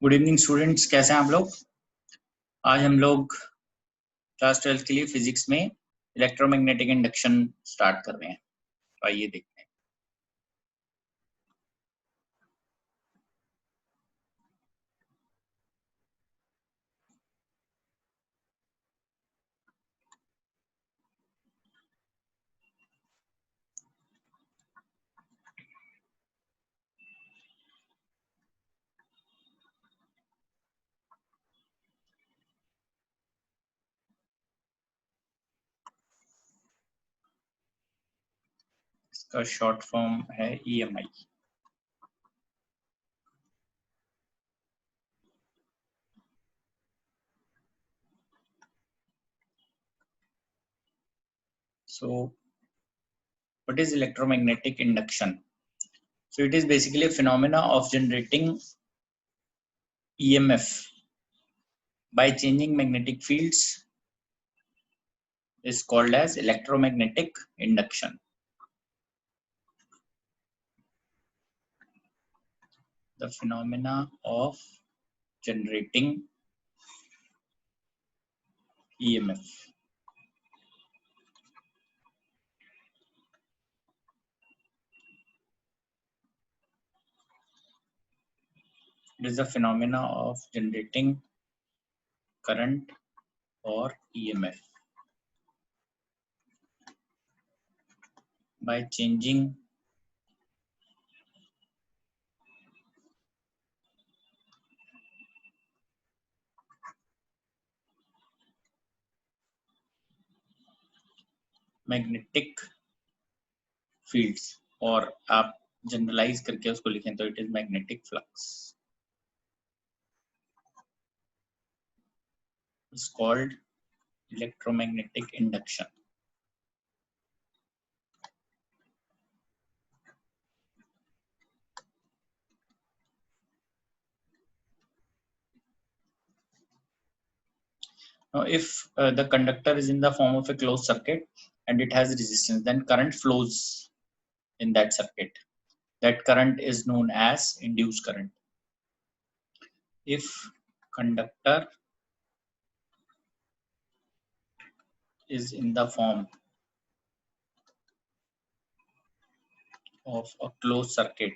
Good evening students, कैसे हैं आप लोग। आज हम लोग क्लास 12 के लिए फिजिक्स में इलेक्ट्रोमैग्नेटिक इंडक्शन स्टार्ट कर रहे हैं। तो आइए देखते हैं। इसका शॉर्ट फॉर्म है EMI। So what is electromagnetic induction? So it is basically a phenomena of generating EMF by changing magnetic fields is called as electromagnetic induction. The phenomena of generating EMF it is the phenomena of generating current or EMF by changing magnetic fields, और आप generalise करके उसको लिखें तो it is magnetic flux. It's called electromagnetic induction. Now, if the conductor is in the form of a closed circuit and it has resistance, then current flows in that circuit. That current is known as induced current. If conductor is in the form of a closed circuit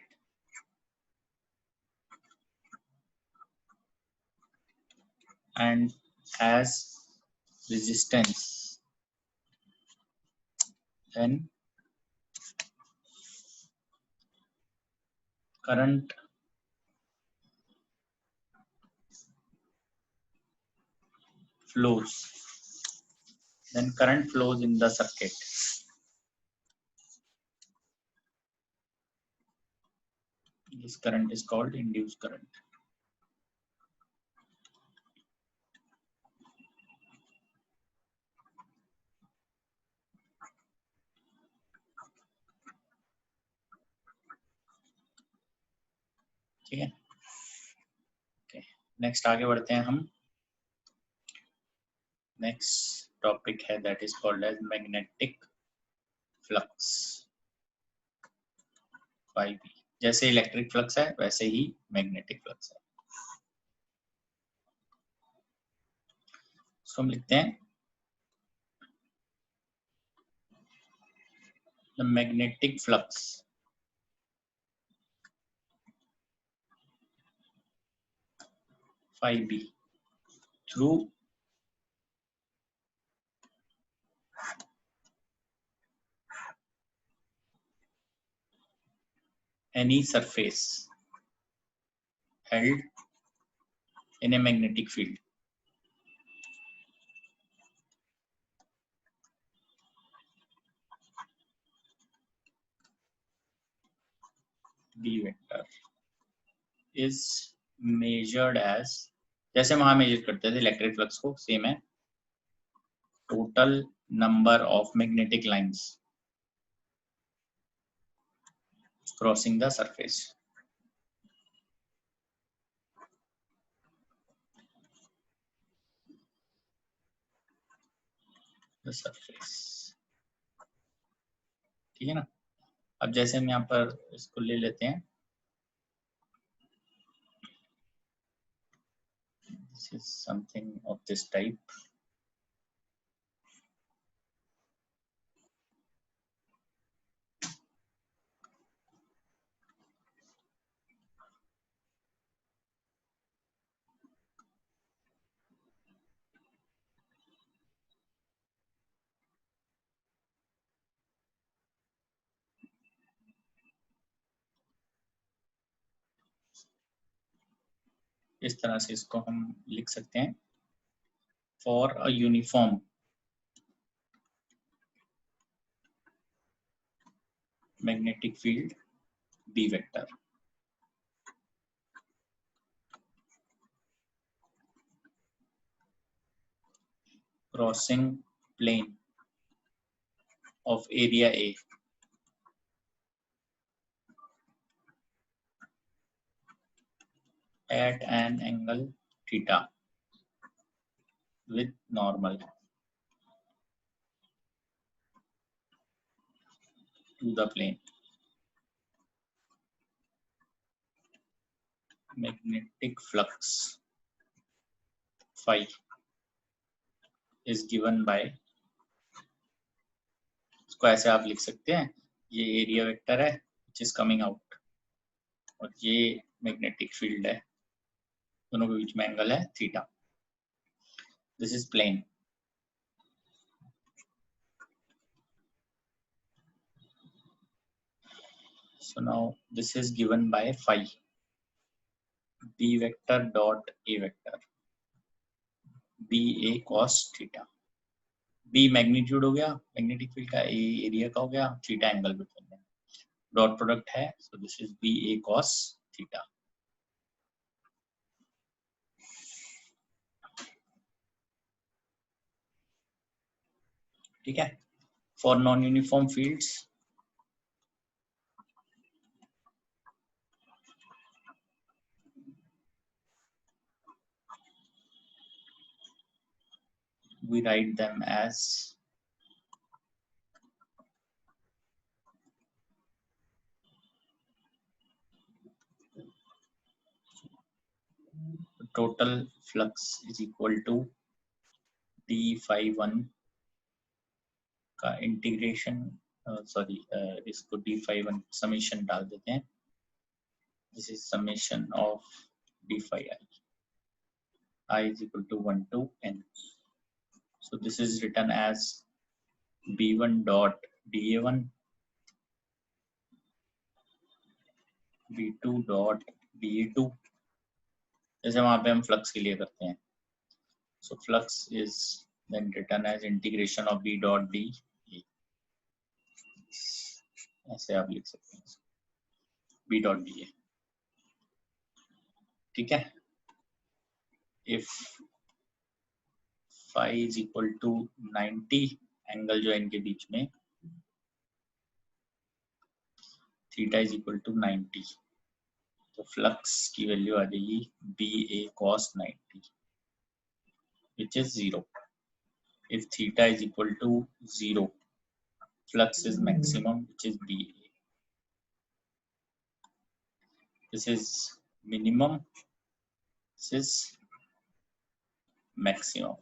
and has resistance, then current flows. Then current flows in the circuit. This current is called induced current. ठीक है, okay, next आगे बढ़ते हैं हम। Next topic है that is called as magnetic flux. 5B। जैसे electric flux है वैसे ही मैग्नेटिक फ्लक्स है। सो हम लिखते हैं the magnetic flux B through any surface held in a magnetic field B vector is measured as, जैसे हम वहां मेजर करते थे इलेक्ट्रिक फ्लक्स को, सेम है, total number of magnetic lines crossing the surface. The surface, ठीक है ना। अब जैसे हम यहाँ पर इसको ले लेते हैं, This is something of this type. इस तरह से इसको हम लिख सकते हैं। For a uniform magnetic field B vector, crossing plane of area A at an angle theta with normal to the plane. Magnetic flux phi is given by, इसको ऐसे आप लिख सकते हैं, ये एरिया वेक्टर है which is coming out और ये मैग्नेटिक फील्ड है, दोनों के बीच में एंगल है theta. This is plane. So now this is given by phi, B vector dot A vector, B A cos theta. B magnitude हो गया मैग्नेटिक फील्ड का, A एरिया का हो गया, theta angle between them, dot product है, so this is B A cos theta. ठीक है. For non-uniform fields, we write them as total flux is equal to d phi 1 का integration, इसको d phi 1 summation डाल देते हैं. This is summation of d phi I is equal to 1 to n. So this is written as b1 dot da1, b2 dot da2, जैसे वहां पे हम flux के लिए करते हैं. So flux is then written as integration of b dot d, ऐसे आप लिख सकते हैं b dot da. ठीक है. If phi is equal to 90, angle जो है इनके बीच में, थीटा is equal to 90, तो फ्लक्स की वैल्यू आ जाएगी B A cos 90, which is 0. If theta is equal to 0, flux is maximum, which is B A. This is minimum, this is maximum.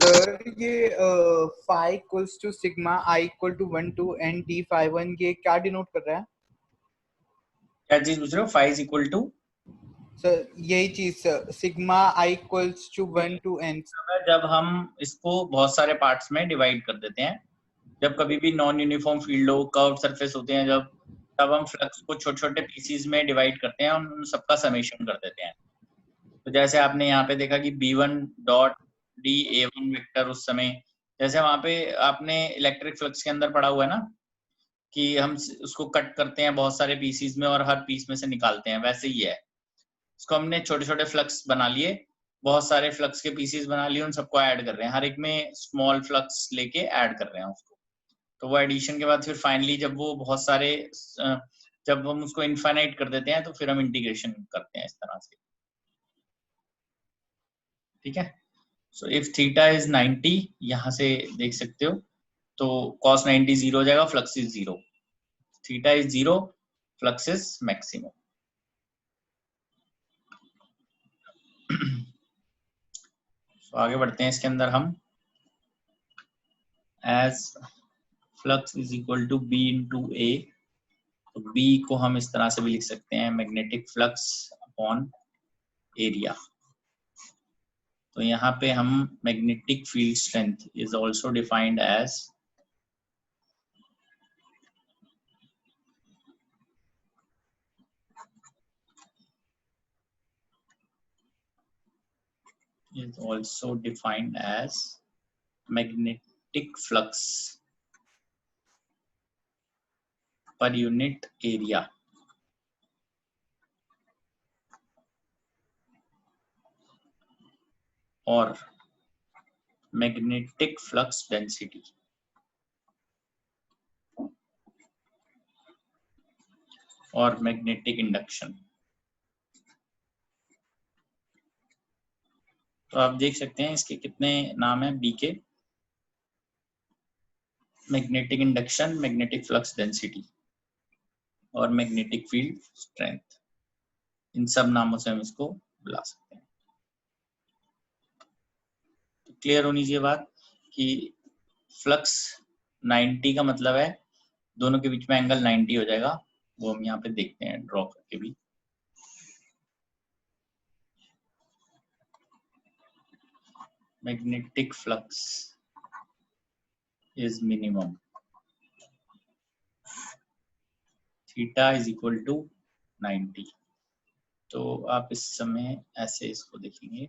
Sir ये phi equals to sigma I equal to 1 to n d phi 1 ये क्या denote कर रहा है? क्या चीज पूछ रहे हो? phi is equal to, sir यही चीज sigma I equals to 1 to n. जब हम इसको बहुत सारे पार्ट्स में डिवाइड कर देते हैं, जब कभी भी नॉन यूनिफॉर्म फील्ड हो, कर्व सरफेस होते हैं, जब तब हम फ्लक्स को छोटे छोटे पीसीज में डिवाइड करते हैं और उन सबका समेशन कर देते हैं. तो जैसे आपने यहाँ पे देखा कि b1 dot D a1 vector, उस समय जैसे वहां पे आपने इलेक्ट्रिक फ्लक्स के अंदर पढ़ा हुआ है ना कि हम उसको कट करते हैं बहुत सारे पीसीज में और हर पीस में से निकालते हैं, वैसे ही है. इसको हमने छोटे छोटे फ्लक्स बना लिए, बहुत सारे फ्लक्स के पीसीज बना लिए, उन सबको ऐड कर रहे हैं, हर एक में स्मॉल फ्लक्स लेके ऐड कर रहे हैं उसको. तो वो एडिशन के बाद फिर फाइनली जब वो बहुत सारे, जब हम उसको इनफाइनाइट कर देते हैं तो फिर हम इंटीग्रेशन करते हैं इस तरह से. ठीक है. सो इफ थीटा इज 90, यहां से देख सकते हो, तो cos 90 0 हो जाएगा, flux is 0. theta is 0, flux is maximum. तो आगे बढ़ते हैं इसके अंदर हम, as flux is equal to b into a, तो b को हम इस तरह से भी लिख सकते हैं मैग्नेटिक फ्लक्स अपॉन एरिया। तो यहाँ पे हम magnetic field strength is also defined as magnetic flux per unit area or magnetic flux density और मैग्नेटिक इंडक्शन। तो आप देख सकते हैं इसके कितने नाम हैं बी के, magnetic induction, magnetic flux density और मैग्नेटिक फील्ड स्ट्रेंथ। इन सब नामों से हम इसको बुला सकते हैं। तो क्लियर होनी चाहिए बात कि फ्लक्स 90 का मतलब है दोनों के बीच में एंगल 90 हो जाएगा। वो हम यहाँ पे देखते हैं ड्रॉ करके भी। Magnetic flux is minimum, theta is equal to 90। तो आप इस समय ऐसे इसको देखेंगे,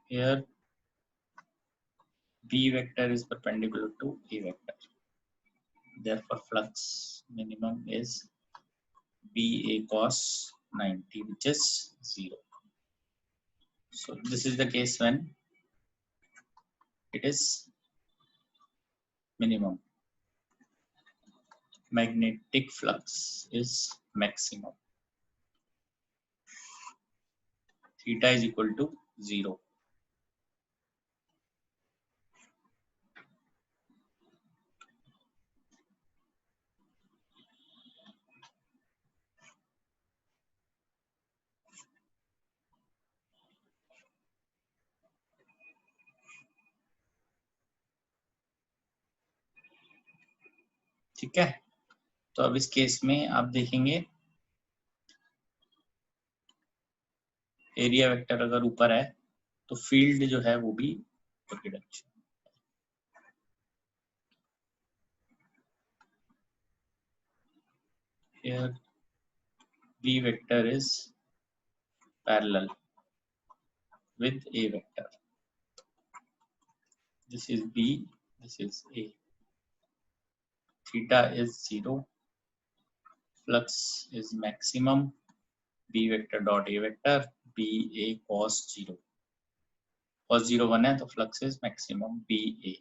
here B vector is perpendicular to A vector, therefore flux minimum is BA cos 90, which is 0. So this is the case when it is minimum. Magnetic flux is maximum. Theta is equal to 0. ठीक है। तो अब इस case में आप देखेंगे area vector अगर ऊपर है तो फील्ड जो है वो भी ऊपर की direction. Here B vector is parallel with A vector. This is B, this is A. Theta is 0. Flux is maximum. B vector dot A vector, BA cos 0. Cos 0 1 है तो flux is maximum BA.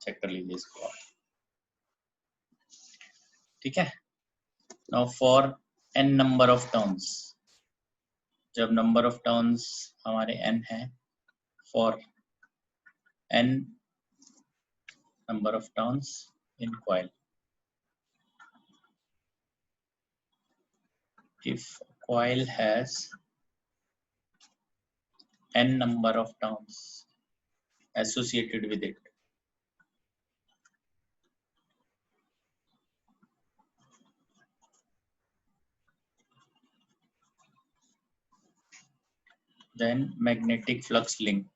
Check कर लीजिए इसको आप। ठीक है। Now for n number of turns, जब number of turns हमारे n है, for n number of turns in coil, if coil has n number of turns associated with it, then magnetic flux linked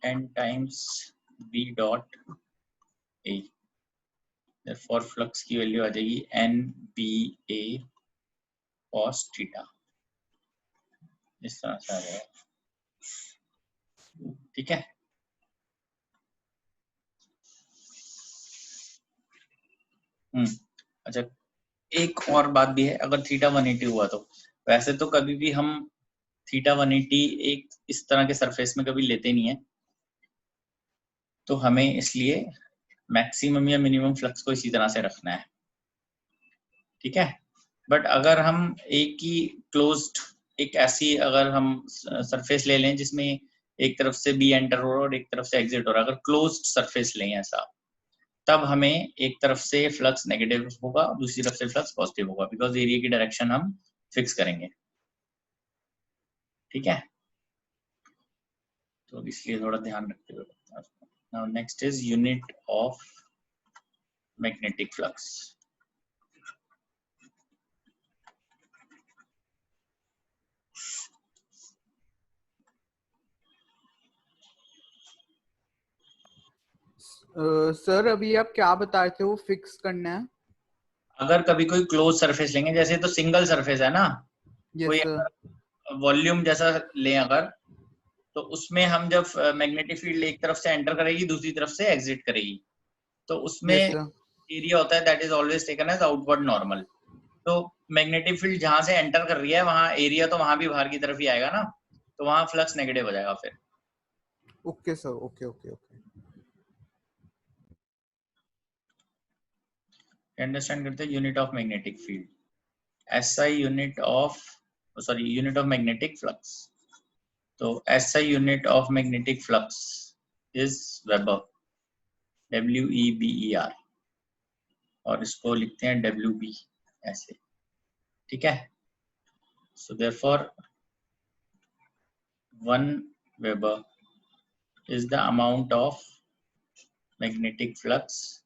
n times B dot A, therefore flux की value आ जाएगी NBA cos theta, इस तरह से आ जाएगा। ठीक है, अच्छा एक और बात भी है, अगर थीटा 180 हुआ तो वैसे तो कभी भी हम थीटा 180 एक इस तरह के सरफेस में कभी लेते नहीं है, तो हमें इसलिए मैक्सिमम या मिनिमम फ्लक्स को इसी तरह से रखना है। ठीक है, बट अगर हम एक ही क्लोज्ड एक ऐसी अगर हम सरफेस ले लें जिसमें एक तरफ से बी एंटर हो रहा है और एक तरफ से एग्जिट हो रहा है, अगर क्लोज्ड सरफेस लें ऐसा, तब हमें एक तरफ से फ्लक्स नेगेटिव होगा, दूसरी तरफ से फ्लक्स पॉजिटिव होगा, बिकॉज एरिया की डायरेक्शन हम फिक्स करेंगे। ठीक है, तो इसलिए थोड़ा ध्यान रखते हुए। Now next is unit of magnetic flux. Sir अभी आप क्या बता रहे थे, वो फिक्स करना है? अगर कभी कोई क्लोज सरफेस लेंगे, जैसे तो सिंगल सरफेस है ना, कोई यस सर। अगर वॉल्यूम जैसा लें अगर, तो उसमें हम जब मैग्नेटिक फील्ड एक तरफ से एंटर करेगी दूसरी तरफ से एग्जिट करेगी, तो उसमें यस सर। एरिया होता है that is always taken as outward normal. तो मैग्नेटिक फील्ड जहां से एंटर कर रही है वहां एरिया तो वहां भी बाहर की तरफ ही आएगा ना, तो वहां फ्लक्स नेगेटिव हो जाएगा फिर। Okay sir, okay okay okay. Understand करते हैं unit of magnetic field, SI unit of sorry unit of magnetic flux. तो SI unit of magnetic flux is weber, WEBER, और इसको लिखते हैं WB ऐसे। ठीक है, so therefore 1 Weber is the amount of magnetic flux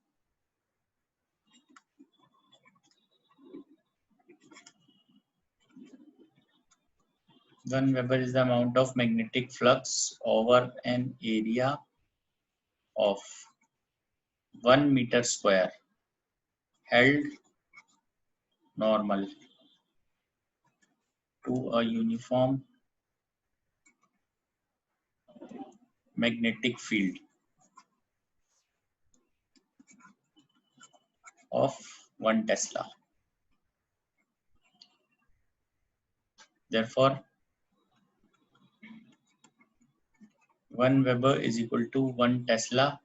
is the amount of magnetic flux over an area of 1 meter square held normal to a uniform magnetic field of 1 Tesla. Therefore 1 Weber is equal to 1 Tesla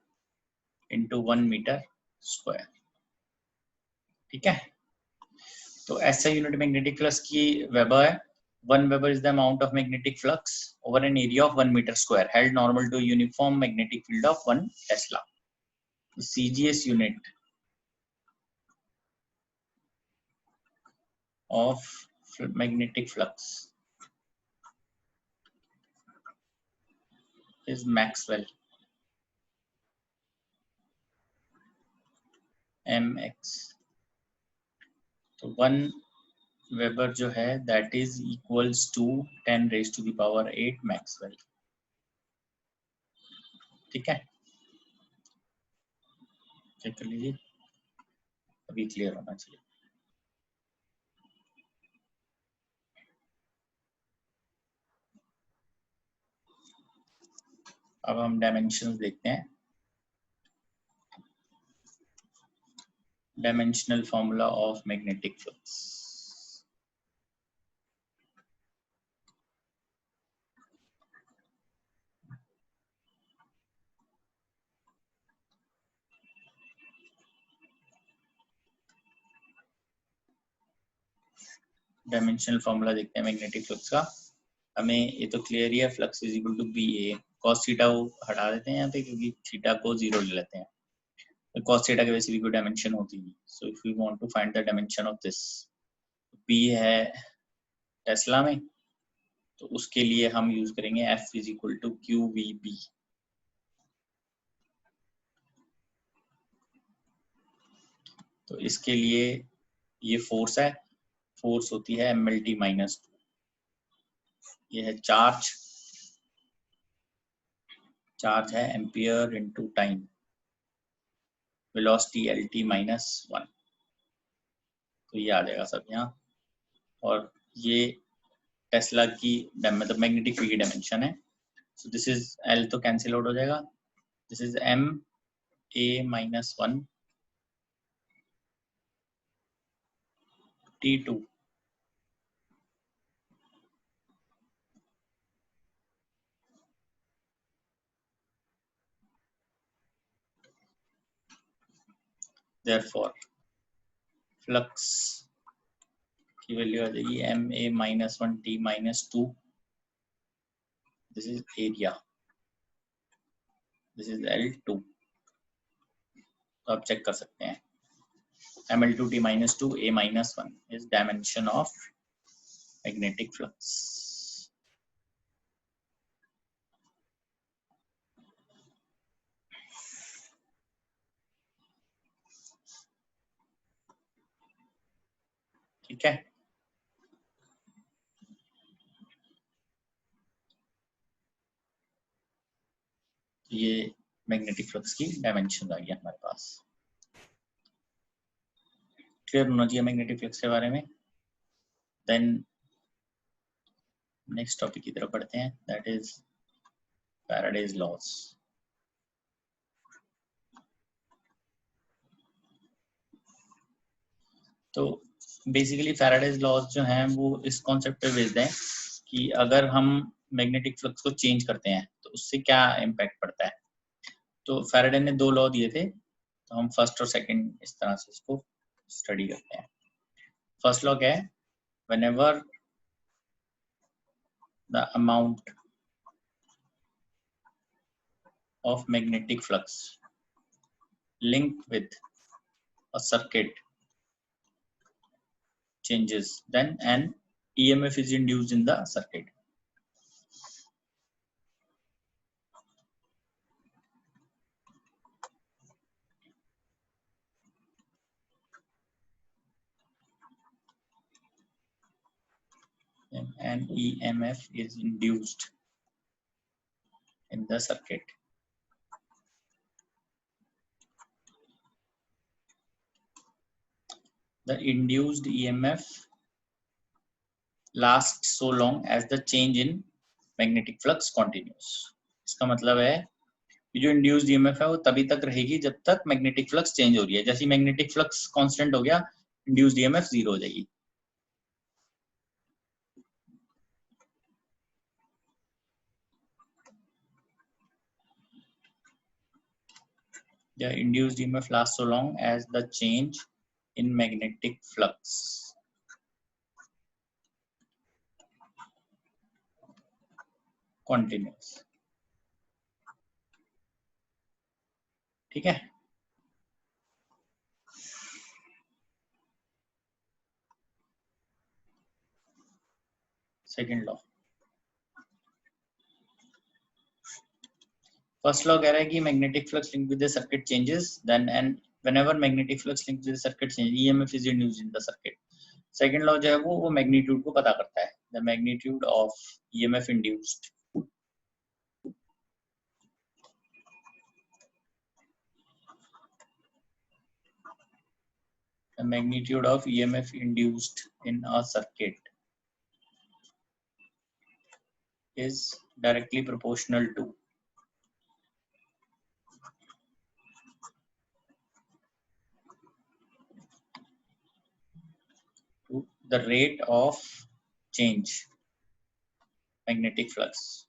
into 1 meter square. ठीक है, तो SI unit magnetic flux की weber है, 1 Weber is the amount of magnetic flux over an area of 1 meter square held normal to a uniform magnetic field of 1 Tesla. The CGS unit of magnetic flux is Maxwell, mx. तो 1 Weber जो है that is equals to 10 raised to the power 8 Maxwell. ठीक है, check कर लीजिए, अभी clear होना चाहिए। अब हम डायमेंशंस देखते हैं। Dimensional formula of magnetic flux. Dimensional formula देखते हैं मैग्नेटिक फ्लक्स का। हमें ये तो क्लियर ही है, flux is equal to BA cos theta को हटा देते हैं यहाँ पे क्योंकि थीटा को 0 ले लेते हैं, तो cos थीटा के वैसे भी कोई डायमेंशन होती है। So if we want to find the dimension of this, P है टेस्ला में, तो उसके लिए हम यूज करेंगे F is equal to QVB। तो इसके लिए ये फोर्स है, फोर्स होती है MLT माइनस, ये है चार्ज, चार्ज है ampere into time, velocity LT -1, तो ये आ जाएगा सब यहाँ। और ये टेस्ला की मतलब मैग्नेटिक फील्ड की डायमेंशन है। सो दिस इज L तो कैंसिल आउट हो जाएगा, this is MA-1 T2 therefore flux की वैल्यू आ जाएगी MA-1 T-2, this is area, this is L2। तो आप चेक कर सकते हैं ML2 T-2 A-1 is dimension of magnetic flux। ठीक है, ये मैग्नेटिक फ्लक्स की डायमेंशन आ गया हमारे पास। क्लियर होना चाहिए मैग्नेटिक फ्लक्स के बारे में। देन नेक्स्ट टॉपिक की तरफ बढ़ते हैं, दैट इज फैराडेज लॉज। तो बेसिकली फैराडेज लॉज जो हैं वो इस कॉन्सेप्ट पे बेस्ड हैं कि अगर हम मैग्नेटिक फ्लक्स को चेंज करते हैं तो उससे क्या इम्पैक्ट पड़ता है। तो फैराडे ने 2 लॉ दिए थे, तो हम फर्स्ट और सेकंड इस तरह से इसको स्टडी करते हैं। फर्स्ट लॉ क्या है, whenever the amount of magnetic flux linked with a circuit changes, then an EMF is induced in the circuit। An EMF is induced in the circuit। The induced EMF lasts so long as the change in magnetic flux continues। इसका मतलब है कि जो induced EMF है वो तभी तक रहेगी जब तक मैग्नेटिक फ्लक्स चेंज हो रही है। जैसे मैग्नेटिक फ्लक्स कांस्टेंट हो गया, इंड्यूस्ड ईएमएफ 0 हो जाएगी। The induced EMF lasts so long as the change in magnetic flux continues। ठीक है, सेकेंड लॉ। फर्स्ट लॉ कह रहा है कि magnetic flux linked with the circuit changes, then and whenever magnetic flux linked with the circuit changes, EMF is induced in the circuit। Second law जो है वो magnitude को पता करता है, the magnitude of EMF induced the magnitude of EMF induced in a circuit is directly proportional to the rate of change magnetic flux,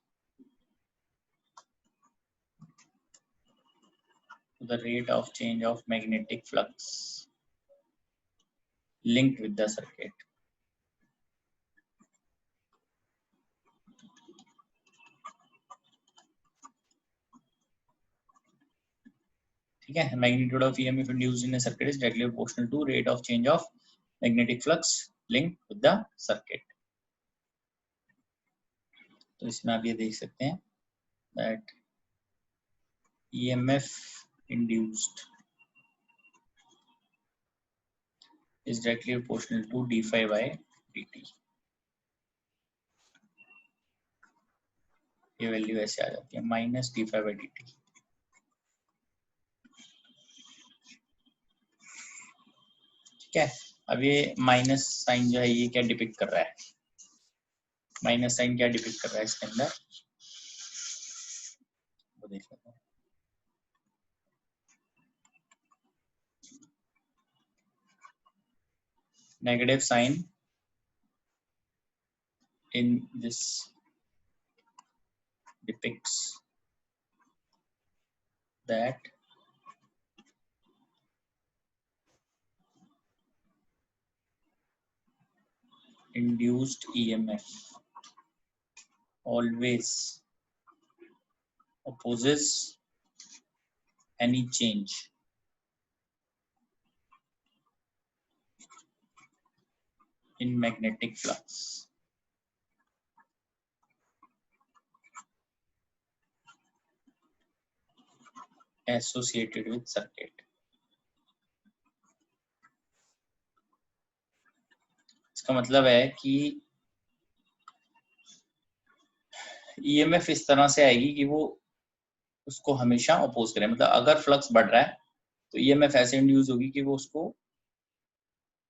the rate of change of magnetic flux linked with the circuit। ठीक है, magnitude of EMF induced in a circuit is directly proportional to rate of change of magnetic flux linked with the circuit। तो इसमें आप ये देख सकते हैं that EMF induced is directly proportional to d phi by dt। ये value ऐसे आ जाती है माइनस d5/dt। ठीक है, अब ये माइनस साइन जो है ये क्या डिपिक्ट कर रहा है, माइनस साइन क्या डिपिक्ट कर रहा है इसके अंदर, वो देख लेते हैं। Negative sign in this depicts that induced EMF always opposes any change in magnetic flux associated with circuit। इसका मतलब है कि EMF इस तरह से आएगी कि वो उसको हमेशा अपोज करे, मतलब अगर फ्लक्स बढ़ रहा है तो EMF ऐसे इंड्यूस होगी कि वो उसको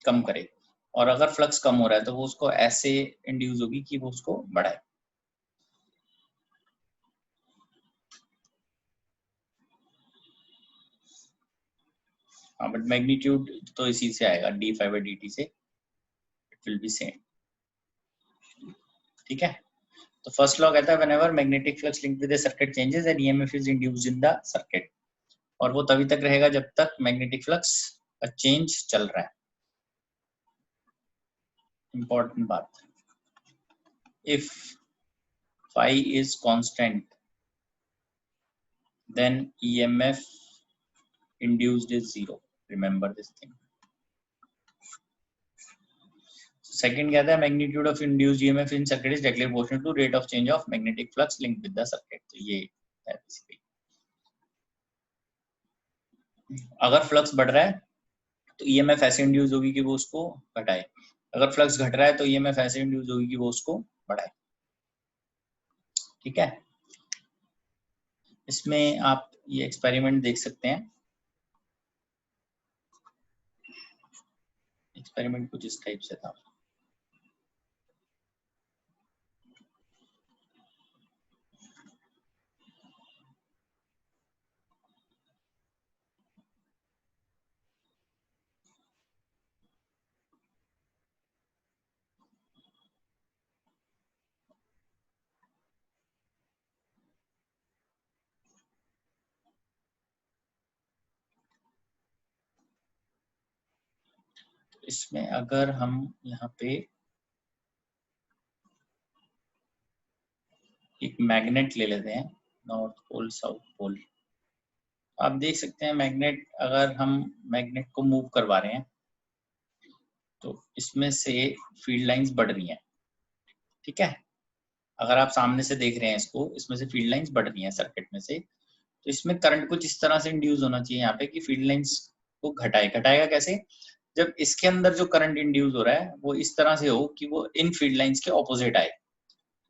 कम करे, और अगर फ्लक्स कम हो रहा है तो वो उसको ऐसे इंड्यूस होगी कि वो उसको बढ़ाए। हाँ, बट मैग्नीट्यूड तो इसी से आएगा d5/dt से, इट विल बी सेम। ठीक है, तो फर्स्ट लॉ कहता है whenever magnetic flux linked with the circuit changes and EMF is induced in the circuit, और वो तभी तक रहेगा जब तक मैग्नेटिक फ्लक्स का चेंज चल रहा है। इंपॉर्टेंट बात, if phi is constant then EMF induced is zero, remember this thing। Second कहता है magnitude of induced EMF in circuit is directly proportional to rate of change of magnetic flux linked with the circuit. तो ये है basically, अगर flux बढ़ रहा है तो ईएमएफ ऐसे इंड्यूस होगी कि वो उसको घटाए, अगर फ्लक्स घट रहा है तो ईएमएफ ऐसे इंड्यूस होगी कि वो उसको बढ़ाए। ठीक है, इसमें आप ये एक्सपेरिमेंट देख सकते हैं। एक्सपेरिमेंट कुछ इस टाइप से था। इसमें अगर हम यहाँ पे एक मैग्नेट ले लेते हैं, नॉर्थ पोल साउथ पोल, आप देख सकते हैं मैग्नेट, अगर हम मैग्नेट को मूव करवा रहे हैं तो इसमें से फील्ड लाइंस बढ़ रही हैं। ठीक है, अगर आप सामने से देख रहे हैं इसको, इसमें से फील्ड लाइंस बढ़ रही हैं सर्किट में से, तो इसमें करंट कुछ इस तरह से इंड्यूस होना चाहिए यहाँ पे कि फील्ड लाइंस को घटाएगा कैसे, जब इसके अंदर जो करंट इंड्यूस हो रहा है वो इस तरह से हो कि वो इन फील्ड लाइंस के ऑपोजिट आए,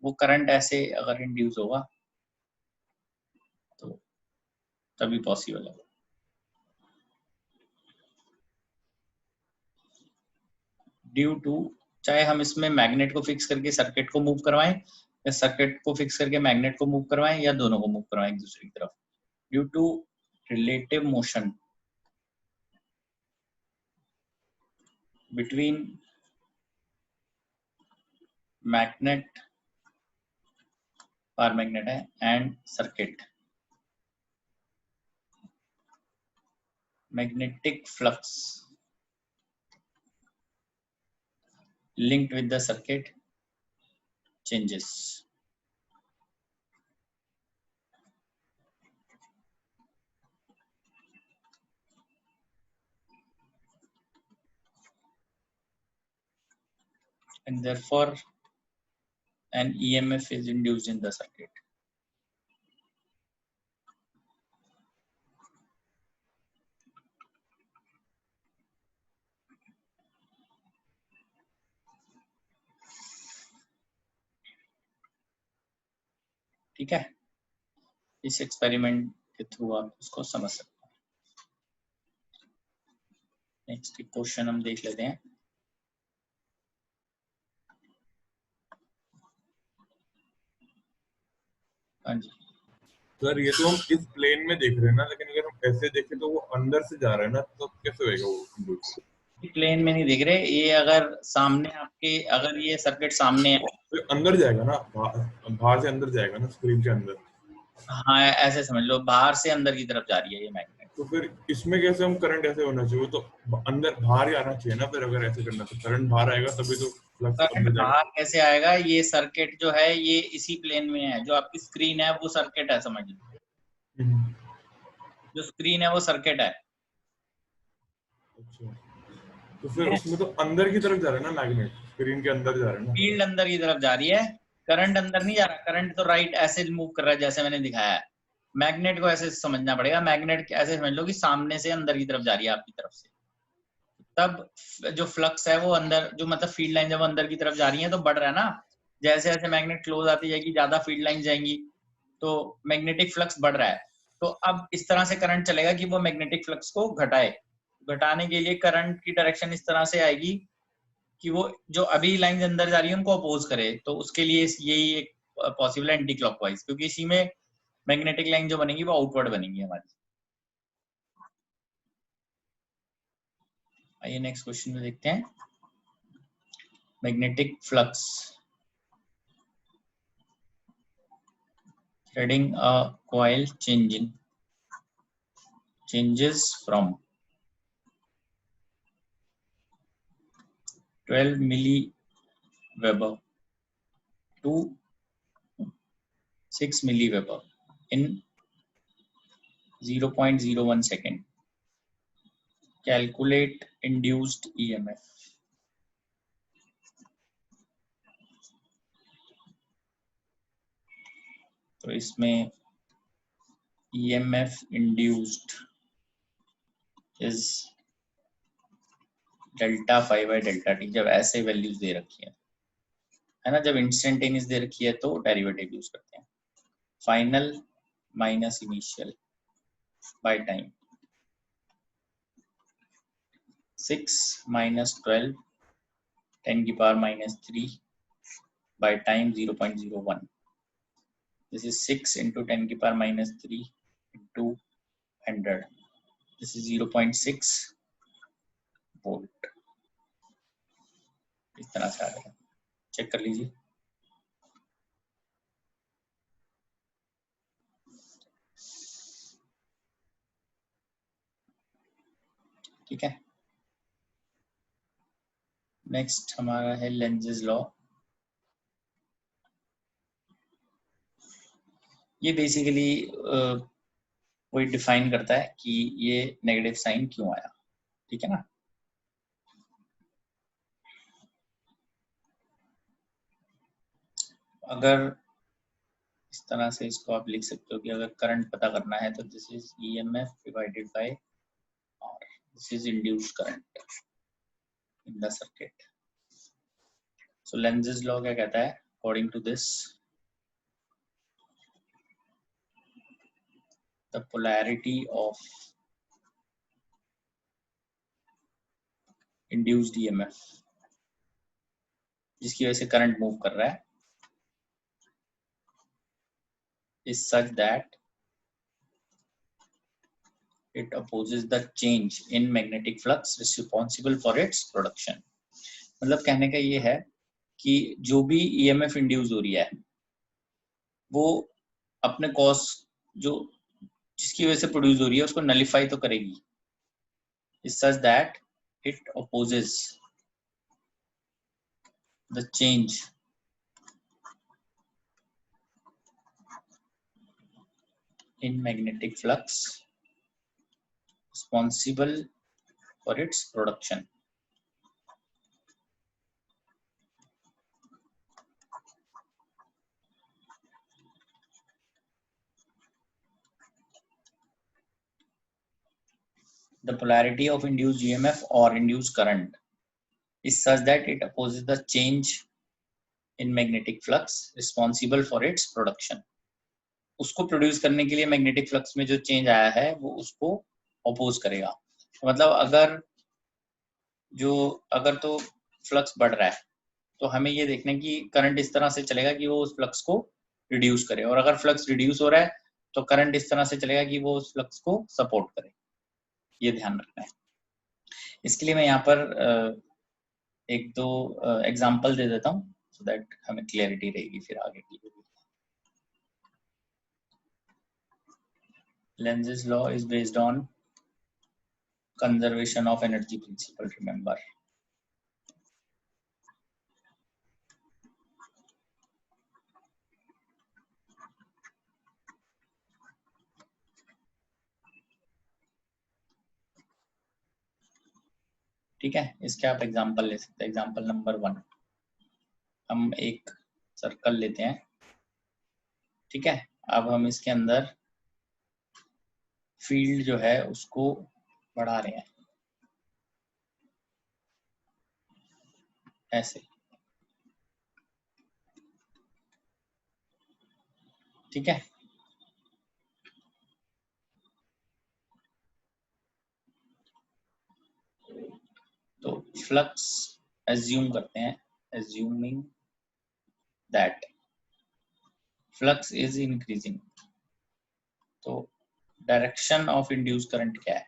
वो करंट ऐसे अगर इंड्यूस होगा तो तभी पॉसिबल है। ड्यू टू, चाहे हम इसमें मैग्नेट को फिक्स करके सर्किट को मूव करवाएं या सर्किट को फिक्स करके मैग्नेट को मूव करवाएं या दोनों को मूव करवाएं एक दूसरे की तरफ, due to relative motion between magnet, bar magnet है, and circuit, magnetic flux linked with the circuit changes। And therefore an EMF is induced in the circuit। ठीक है, इस एक्सपेरिमेंट के थ्रू आप उसको समझ सकते हैं। नेक्स्ट क्वेश्चन हम देख लेते हैं। हाँ जी सर ये तो हम इस प्लेन में देख रहे हैं ना, लेकिन अगर हम ऐसे देखें तो वो अंदर से जा रहा है ना, तो कैसे होएगा वो? प्लेन में नहीं दिख रहे, ये अगर सामने आपके, अगर ये सर्किट सामने है तो अंदर जाएगा ना, बाहर से अंदर जाएगा ना, स्क्रीन के अंदर। हाँ ऐसे समझ लो, बाहर से अंदर की तरफ जा रही है ये मैग्नेट। तो फिर इसमें कैसे हम करंट ऐसे होना चाहिए? तो अंदर बाहर ही आना चाहिए ना, फिर अगर ऐसे करना तो करंट बाहर आएगा तभी तो फ्लक्स करंट अंदर जाएगा। बाहर कैसे आएगा? ये सर्किट जो है ये इसी प्लेन में है, जो आपकी स्क्रीन है वो सर्किट है, समझ लो। जो स्क्रीन है वो सर्किट है। अच्छा, तो फिर उसमें तो अंदर की तरफ जा रहा है ना मैग्नेट, स्क्रीन के अंदर जा रहा है ना। फील्ड अंदर की तरफ जा रही है, करंट अंदर नहीं जा रहा। करंट तो राइट ऐसे मूव कर रहा है जैसे मैंने दिखाया है। मैग्नेट को ऐसे समझना पड़ेगा, मैग्नेट ऐसे समझ लो कि सामने से अंदर की तरफ जा रही है आपकी तरफ से। तब जो फ्लक्स है वो अंदर, जो मतलब फील्ड लाइन जब अंदर की तरफ जा रही है तो बढ़ रहा है ना। जैसे जैसे मैग्नेट क्लोज आती जाएगी, ज्यादा फील्ड लाइन जाएंगी, तो मैग्नेटिक फ्लक्स बढ़ रहा है। तो अब इस तरह से करंट चलेगा कि वो मैग्नेटिक फ्लक्स को घटाए। घटाने के लिए करंट की डायरेक्शन इस तरह से आएगी कि वो जो अभी लाइन अंदर जा रही है उनको अपोज करे। तो उसके लिए यही एक पॉसिबल है, एंटी क्लॉकवाइज, क्योंकि इसी में मैग्नेटिक लाइन जो बनेगी वो आउटवर्ड बनेगी हमारी। आइए नेक्स्ट क्वेश्चन में देखते हैं। Magnetic flux threading a coil changes from 12 milliweber to 6 milliweber in 0.01 second. Calculate induced EMF. तो इसमें EMF induced is delta phi by delta t, जब ऐसे वैल्यूज दे रखी है ना। जब इंस्टेंटेनियस दे रखी है तो डेरिवेटिव यूज करते हैं। Final minus initial by time. 6 minus 12 10 की power -3 by time 0.01. This is 6 into 10 की power -3 into 100. This is 0.6 volt. इस तरह से आ गया, चेक कर लीजिए। ठीक है, नेक्स्ट हमारा है लेंजेस लॉ। ये बेसिकली वही डिफाइन करता है कि ये नेगेटिव साइन क्यों आया। ठीक है ना। अगर इस तरह से इसको आप लिख सकते हो कि अगर करंट पता करना है तो this is EMF divided by R, this is induced current in the circuit. So Lenz's law क्या कहता है? According to this, the polarity of induced EMF, जिसकी वजह से करंट मूव कर रहा है, is such that it opposes the change in magnetic flux responsible for its production. मतलब कहने का ये है कि जो भी EMF इंड्यूस हो रही है वो अपने कॉज जो जिसकी वजह से प्रोड्यूस हो रही है उसको नलिफाई तो करेगी, is such that it opposes the change in magnetic flux responsible for its production. The polarity of induced EMF or induced current is such that it opposes the change in magnetic flux responsible for its production. उसको produce करने के लिए magnetic flux में जो change आया है वो उसको अपोज करेगा। मतलब अगर तो फ्लक्स बढ़ रहा है तो हमें ये देखना है कि करंट इस तरह से चलेगा कि वो उस फ्लक्स को रिड्यूस करे, और अगर फ्लक्स रिड्यूस हो रहा है तो करंट इस तरह से चलेगा कि वो उस फ्लक्स को सपोर्ट करे। ये ध्यान रखना है। इसके लिए मैं यहाँ पर एक दो एग्जांपल दे देता हूँ सो दैट हमें क्लियरिटी रहेगी फिर आगे की। Lenz's law is based on conservation of energy principle, remember. ठीक है, इसके आप एग्जांपल ले सकते हैं। एग्जांपल नंबर 1, हम एक सर्कल लेते हैं। ठीक है, अब हम इसके अंदर फील्ड जो है उसको बढ़ा रहे हैं ऐसे। ठीक है, तो फ्लक्स एज्यूम करते हैं, assuming that flux is increasing, तो डायरेक्शन ऑफ इंड्यूस करंट क्या है?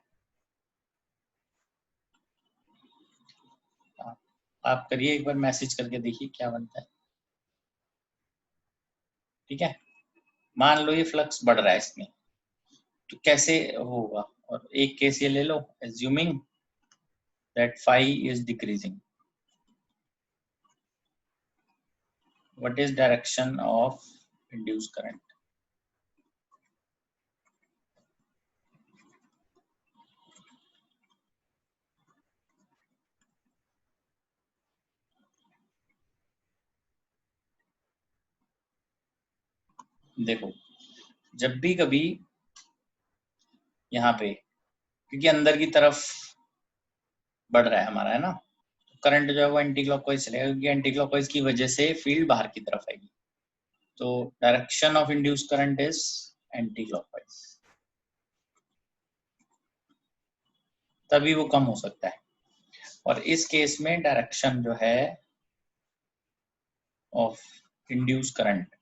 आप करिए एक बार, मैसेज करके देखिए क्या बनता है। ठीक है, मान लो ये फ्लक्स बढ़ रहा है इसमें, तो कैसे होगा? और एक केस ये ले लो, assuming that phi is decreasing, what is direction of induced current? देखो, जब भी कभी यहाँ पे, क्योंकि अंदर की तरफ बढ़ रहा है हमारा, है ना, करंट जो है वो एंटी क्लॉकवाइज चलेगा, क्योंकि एंटी क्लॉकवाइज की वजह से फील्ड बाहर की तरफ आएगी। तो direction of induced current is anti clockwise, तभी वो कम हो सकता है। और इस केस में डायरेक्शन जो है of induced current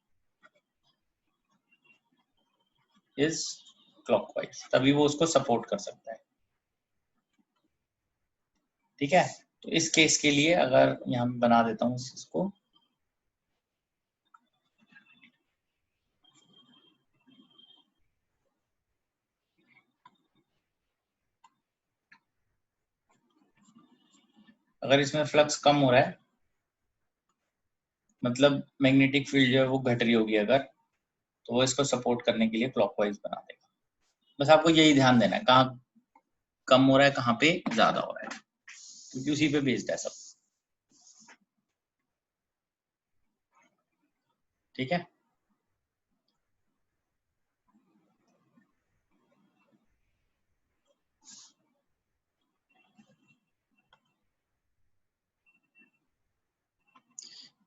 is clockwise, तभी वो उसको सपोर्ट कर सकता है। ठीक है, तो इस केस के लिए अगर यहाँ बना देता हूँ इसको, अगर इसमें फ्लक्स कम हो रहा है, मतलब मैग्नेटिक फील्ड जो है वो घट रही होगी अगर, तो वो इसको सपोर्ट करने के लिए क्लॉकवाइज बना देगा। बस आपको यही ध्यान देना है, कहाँ कम हो रहा है, कहाँ पे ज्यादा हो रहा है, क्योंकि उसी पे बेस्ड है सब। ठीक है,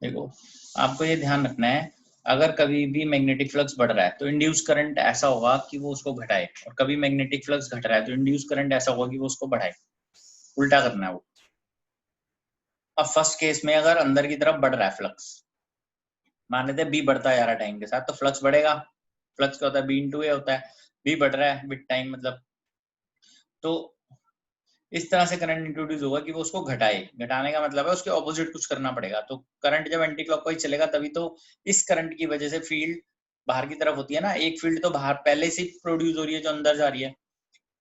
देखो आपको ये ध्यान रखना है, अगर कभी भी मैग्नेटिक फ्लक्स बढ़ रहा है तो इंड्यूस करंट ऐसा होगा कि वो उसको घटाए, और कभी मैग्नेटिक फ्लक्स घट रहा है तो इंड्यूस करंट ऐसा होगा कि वो उसको बढ़ाए। उल्टा करना है वो। अब फर्स्ट केस में अगर अंदर की तरफ बढ़ रहा है फ्लक्स, मान लेते हैं बी बढ़ता जा रहा है टाइम के साथ, तो फ्लक्स बढ़ेगा। फ्लक्स क्या होता है? बी इंटू ए होता है। बी बढ़ रहा है विद टाइम, मतलब तो इस तरह से करंट इंट्रोड्यूस होगा कि वो उसको घटाए। घटाने का मतलब है उसके ऑपोजिट कुछ करना पड़ेगा। तो करंट जब एंटी क्लॉकवाइज चलेगा तभी तो इस करंट की वजह से फील्ड बाहर की तरफ होती है ना, एक फील्ड तो बाहर पहले से प्रोड्यूस हो रही है जो अंदर जा रही है,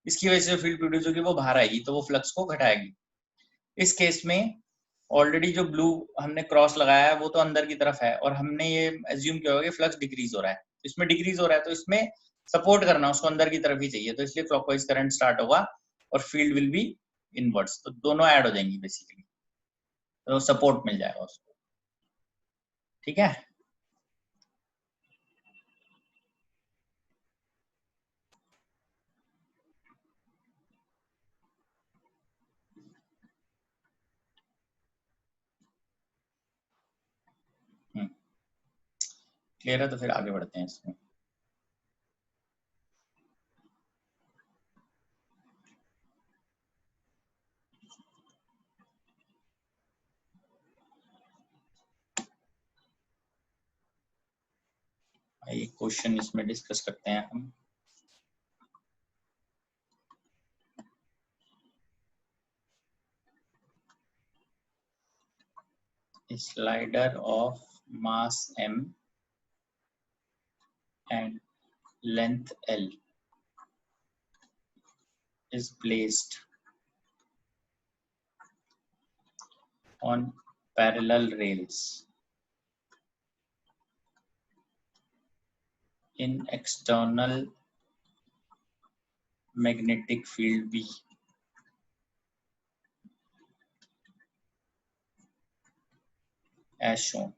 इसकी वजह से फील्ड प्रोड्यूस होगी वो बाहर आएगी, तो वो फ्लक्स को घटाएगी। इस केस में ऑलरेडी जो ब्लू हमने क्रॉस लगाया है वो तो अंदर की तरफ है, और हमने ये एज्यूम किया होगा कि फ्लक्स डिक्रीज हो रहा है, इसमें डिक्रीज हो रहा है तो इसमें सपोर्ट करना उसको अंदर की तरफ ही चाहिए, तो इसलिए क्लॉकवाइज करंट स्टार्ट होगा और फील्ड विल बी इनवर्ट्स, तो दोनों ऐड हो जाएंगी बेसिकली, तो सपोर्ट मिल जाएगा उसको। ठीक है, क्लियर है? तो फिर आगे बढ़ते हैं इसमें। ये क्वेश्चन इसमें डिस्कस करते हैं हम। Slider of mass m and length L is placed on parallel rails in external magnetic field B. As shown.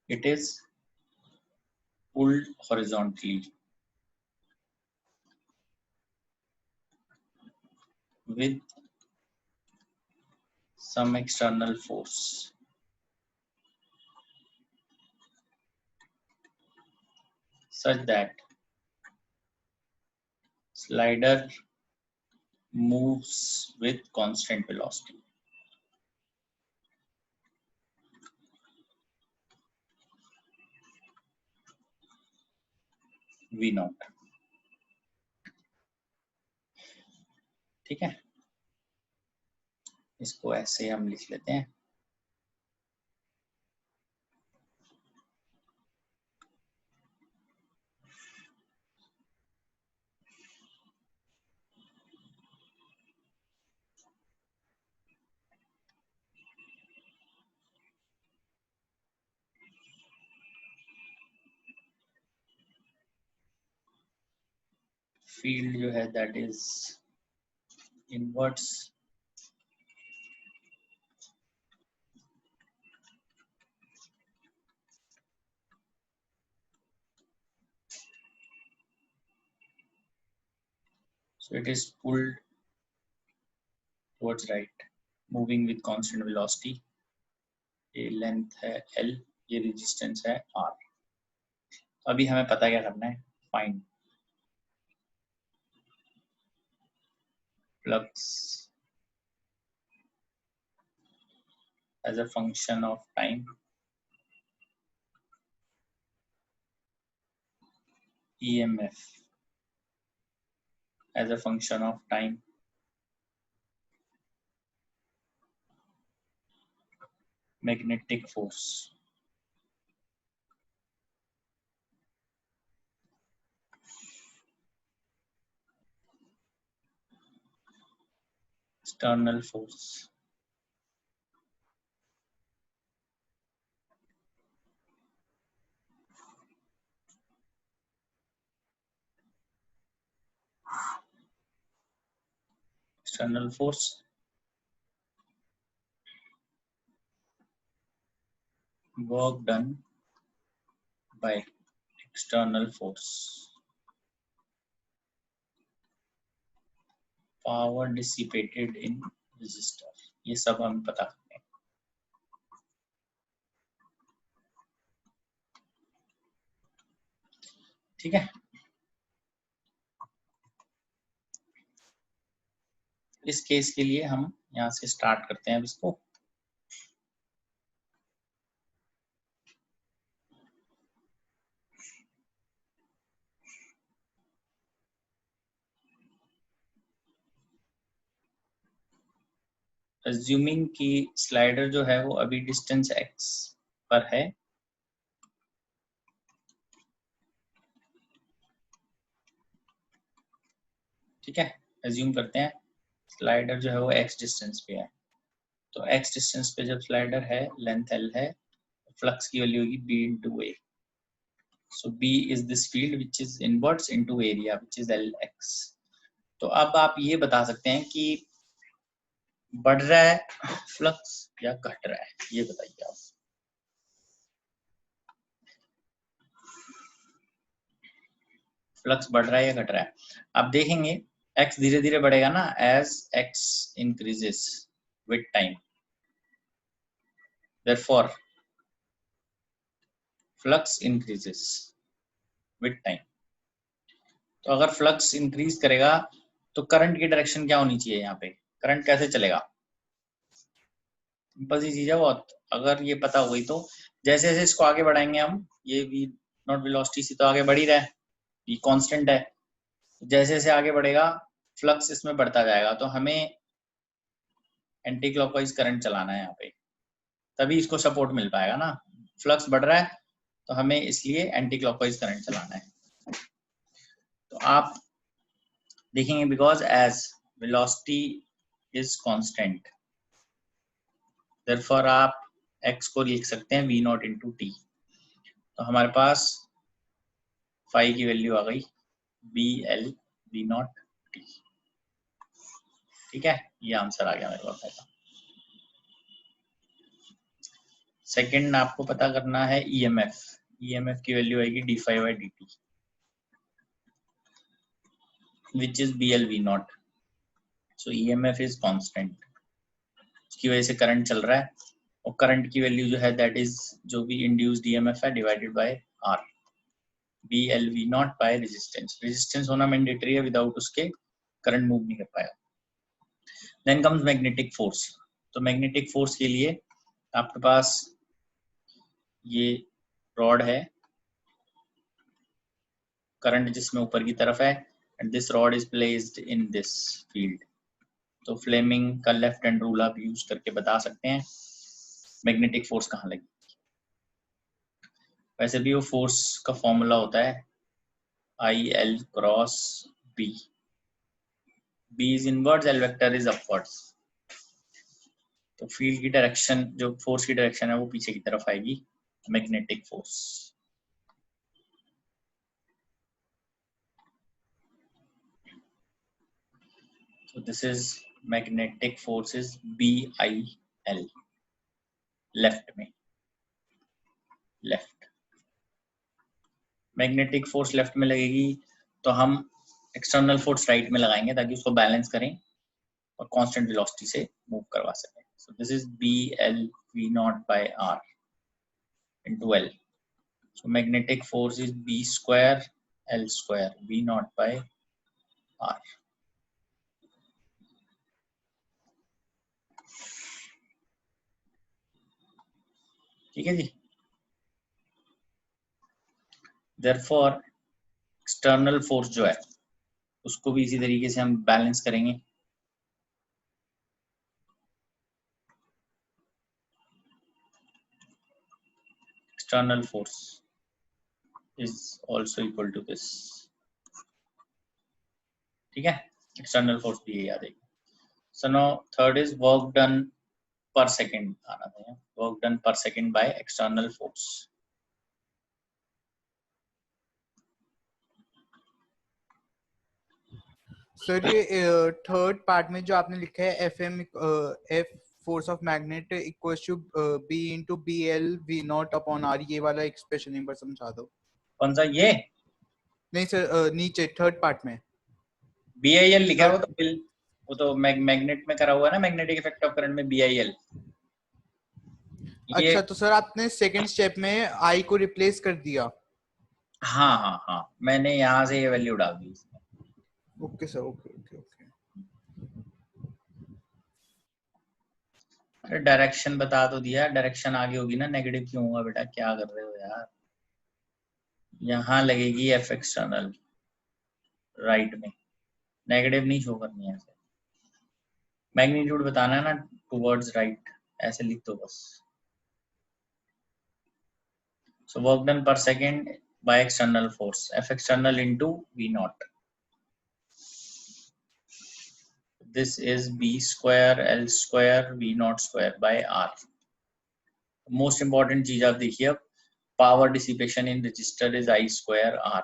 It is pulled horizontally with some external force such that slider moves with constant velocity. V naught. ठीक है, इसको ऐसे हम लिख लेते हैं। Field जो है that is inverts so it is pulled towards right moving with constant velocity. ये लेंथ है L, ये रेजिस्टेंस है R। अभी हमें पता क्या करना है, find flux as a function of time, EMF as a function of time, magnetic force external force external force work done by external force, power dissipated in resistor, ये सब हमें पता है। ठीक है, इस केस के लिए हम यहाँ से स्टार्ट करते हैं अब इसको। अज्यूमिंग कि स्लाइडर जो है वो अभी डिस्टेंस x पर है, ठीक है, अज्यूम करते हैं स्लाइडर जो है वो x डिस्टेंस पे है। तो x डिस्टेंस पे जब स्लाइडर है, लेंथ L है, फ्लक्स की वैल्यू होगी B into A। So B is this field which is inverts into area which is Lx। तो अब आप ये बता सकते हैं कि बढ़ रहा है फ्लक्स या घट रहा है, ये बताइए आप। फ्लक्स बढ़ रहा है या घट रहा है? आप देखेंगे x धीरे धीरे बढ़ेगा ना, as x increases with time, therefore flux increases with time। तो अगर फ्लक्स इंक्रीज करेगा तो करंट की डायरेक्शन क्या होनी चाहिए? यहाँ पे करंट कैसे चलेगा? सिंपल सी चीज है बहुत, अगर ये पता हुई तो जैसे जैसे इसको आगे बढ़ाएंगे हम, ये v नॉट वेलोसिटी से तो आगे बढ़ ही रहा है, ये कांस्टेंट है, जैसे जैसे आगे बढ़ेगा फ्लक्स इसमें बढ़ता जाएगा, तो हमें एंटी क्लॉकवाइज करंट चलाना है यहाँ पे, तभी इसको सपोर्ट मिल पाएगा ना। फ्लक्स बढ़ रहा है तो हमें इसलिए एंटी क्लॉकवाइज करंट चलाना है। तो आप देखेंगे because as velocity is constant, therefore आप x को लिख सकते हैं v नॉट इंटू टी। तो हमारे पास फाई की वैल्यू आ गई B L V naught T. ठीक है, ये आंसर आ गया मेरे पास पहला। सेकंड आपको पता करना है ईएमएफ, ईएमएफ की वैल्यू आएगी D phi by D T which is B L V naught. So EMF is constant, उसकी वजह से करंट चल रहा है, और करंट की वैल्यू जो है दैट इज जो भी इंड्यूस्ड ईएमएफ है divided by R, B L V naught by resistance. Resistance होना मैंडेटरी है, विदाउट उसके करंट मूव नहीं कर पाएगा। Then comes magnetic force. तो मैग्नेटिक फोर्स के लिए आपके पास ये रॉड है, करंट जिसमें ऊपर की तरफ है, and this rod is placed in this field. तो फ्लेमिंग का लेफ्ट हैंड रूल आप यूज करके बता सकते हैं मैग्नेटिक फोर्स कहाँ लगी। वैसे भी वो फोर्स का फॉर्मूला होता है I L cross B, B is inwards, L vector is upwards. तो फील्ड की डायरेक्शन, जो फोर्स की डायरेक्शन है वो पीछे की तरफ आएगी, magnetic force. So this is magnetic force is BIL, left में, लेफ्ट मैग्नेटिक फोर्स लेफ्ट में लगेगी, तो हम एक्सटर्नल फोर्स राइट में लगाएंगे ताकि उसको बैलेंस करें और कांस्टेंट वेलोसिटी से मूव करवा सकें। So this is BL V naught by R into L. So magnetic force is B square L square V naught by R. ठीक है जी। Therefore एक्सटर्नल फोर्स जो है उसको भी इसी तरीके से हम बैलेंस करेंगे। External force is also equal to this। ठीक है, एक्सटर्नल फोर्स भी ये याद है। So now third is work done per second आना था, work done per second by external force. Sir ये थर्ड पार्ट में जो आपने लिखा है F force of magnet equals to B into B L V naught upon R, ये वाला एक्सप्रेशन एक बार समझा दो। कौन सा? ये नहीं सर, नीचे थर्ड पार्ट में BIL लिखा है, वो तो मैग्नेट में करा हुआ है ना, मैग्नेटिक इफेक्ट ऑफ करंट में BIL। अच्छा, तो सर आपने सेकंड स्टेप में आई को रिप्लेस कर दिया। हाँ हाँ हाँ, मैंने यहाँ से ये वैल्यू डाल दी। Okay sir, okay okay okay. अरे डायरेक्शन बता तो दिया, डायरेक्शन आगे होगी ना, नेगेटिव क्यों होगा बेटा, क्या कर रहे हो यार। यहाँ लगेगी F एक्सटर्नल राइट में, नेगेटिव नहीं शो करनी है, मैग्नीट्यूड बताना है ना, टुवर्ड्स राइट, ऐसे लिख दो बस। सो वर्क डन पर second by external force F external into V not, this is B square L square V not square by R। Most important चीज आप देखिए, अब power dissipation in register is I square R।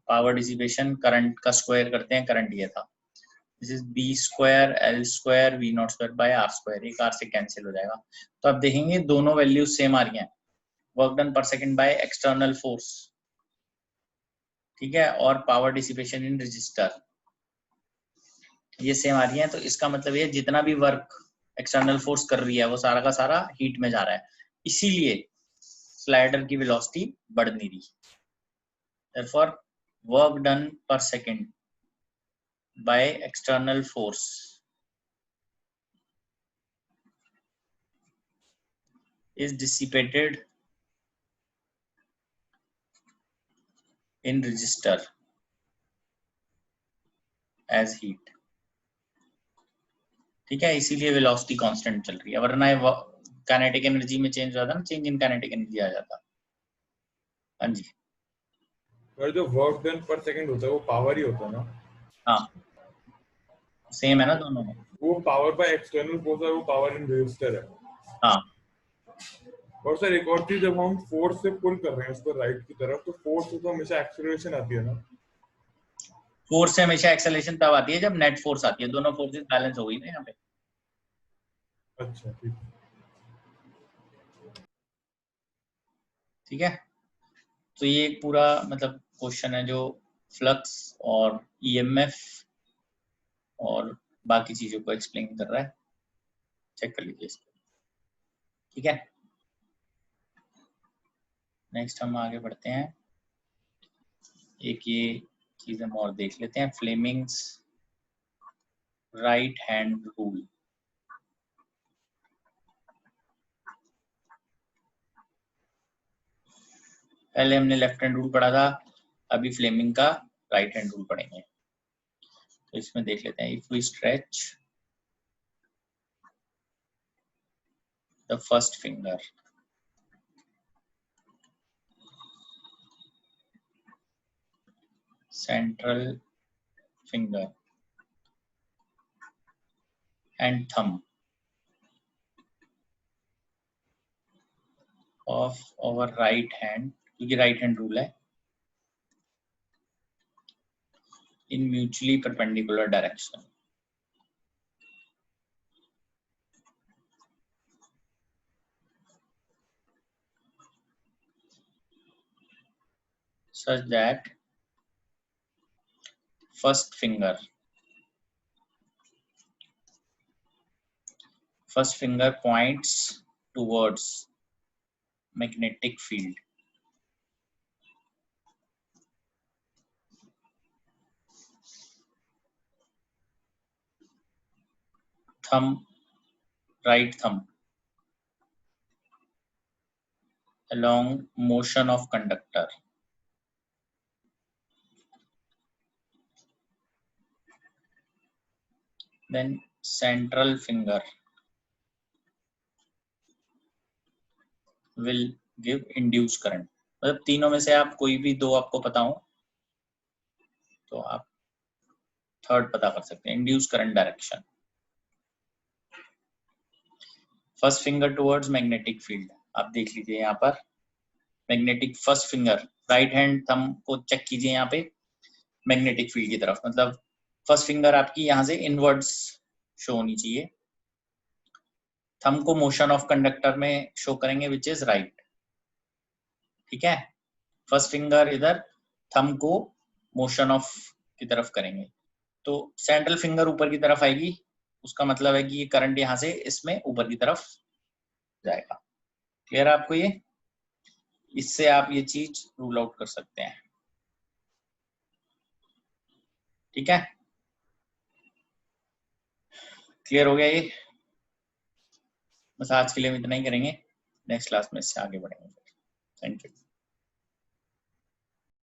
Power dissipation current का square करते हैं, current ये था, this is B square L square V not square by R square, एक R से कैंसिल हो जाएगा। तो आप देखेंगे दोनों वैल्यूज सेम आ रही हैं, work done per second by external force, ठीक है, और पावर डिसिपेशन इन रजिस्टर ये सेम आ रही है। तो इसका मतलब ये जितना भी वर्क एक्सटर्नल फोर्स कर रही है वो सारा का सारा हीट में जा रहा है, इसीलिए स्लाइडर की वेलोसिटी बढ़ नहीं रही। therefore work done per second by external force is dissipated in resistor as heat. ठीक है, इसीलिए वेलोसिटी कांस्टेंट चल रही है, वरना काइनेटिक एनर्जी में चेंज होता ना, चेंज इन काइनेटिक एनर्जी आ जाता। हाँ जी, पर जो वर्क डन पर सेकंड होता है वो पावर ही होता है ना? हाँ सेम है ना दोनों में। वो पावर बाय एक्सटर्नल फोर्स है, वो पावर इन रेजिस्टर है। हाँ और सर एक और चीज, जब हम फोर्स से पुल कर रहे हैं उसको राइट की तरफ, तो फोर्स से तो हमेशा एक्सेलरेशन आती है ना? फोर्स से हमेशा एक्सेलरेशन तब आती है जब नेट फोर्स आती है, दोनों फोर्सेस बैलेंस हो गई ना यहाँ पे। अच्छा ठीक, ठीक है, तो ये एक पूरा मतलब क्वेश्चन है जो फ्लक्स और ईएमएफ और बाकी चीजों को एक्सप्लेन कर रहा है, चेक कर लीजिए इसको। ठीक है, नेक्स्ट हम आगे बढ़ते हैं, एक ये चीज हम और देख लेते हैं, फ्लेमिंग्स राइट हैंड रूल। पहले हमने लेफ्ट हैंड रूल पढ़ा था, अभी फ्लेमिंग का राइट हैंड रूल पढ़ेंगे। तो इसमें देख लेते हैं, if we stretch the first finger central finger and thumb of our right hand, क्योंकि right hand rule है, in mutually perpendicular direction. Such that first finger points towards magnetic field. Thumb, right thumb along motion of conductor. Then central finger will give induced current. मतलब तीनों में से आप कोई भी दो आपको पता हो तो आप थर्ड पता कर सकते हैं, induce current direction. First finger towards magnetic field, आप देख लीजिए यहाँ पर magnetic, first finger right hand thumb को चेक कीजिए यहाँ पे मैग्नेटिक फील्ड की तरफ, मतलब फर्स्ट फिंगर आपकी यहाँ से इनवर्ड्स शो होनी चाहिए। थंब को मोशन ऑफ कंडक्टर में शो करेंगे विच इज राइट। ठीक है, फर्स्ट फिंगर इधर, थंब को मोशन ऑफ की तरफ करेंगे, तो सेंट्रल फिंगर ऊपर की तरफ आएगी, उसका मतलब है कि ये करंट यहाँ से इसमें ऊपर की तरफ जाएगा। क्लियर है आपको ये? इससे आप ये चीज रूल आउट कर सकते हैं। ठीक है, क्लियर हो गया ये? बस आज के लिए हम इतना ही करेंगे, नेक्स्ट क्लास में इससे आगे बढ़ेंगे। Thank you.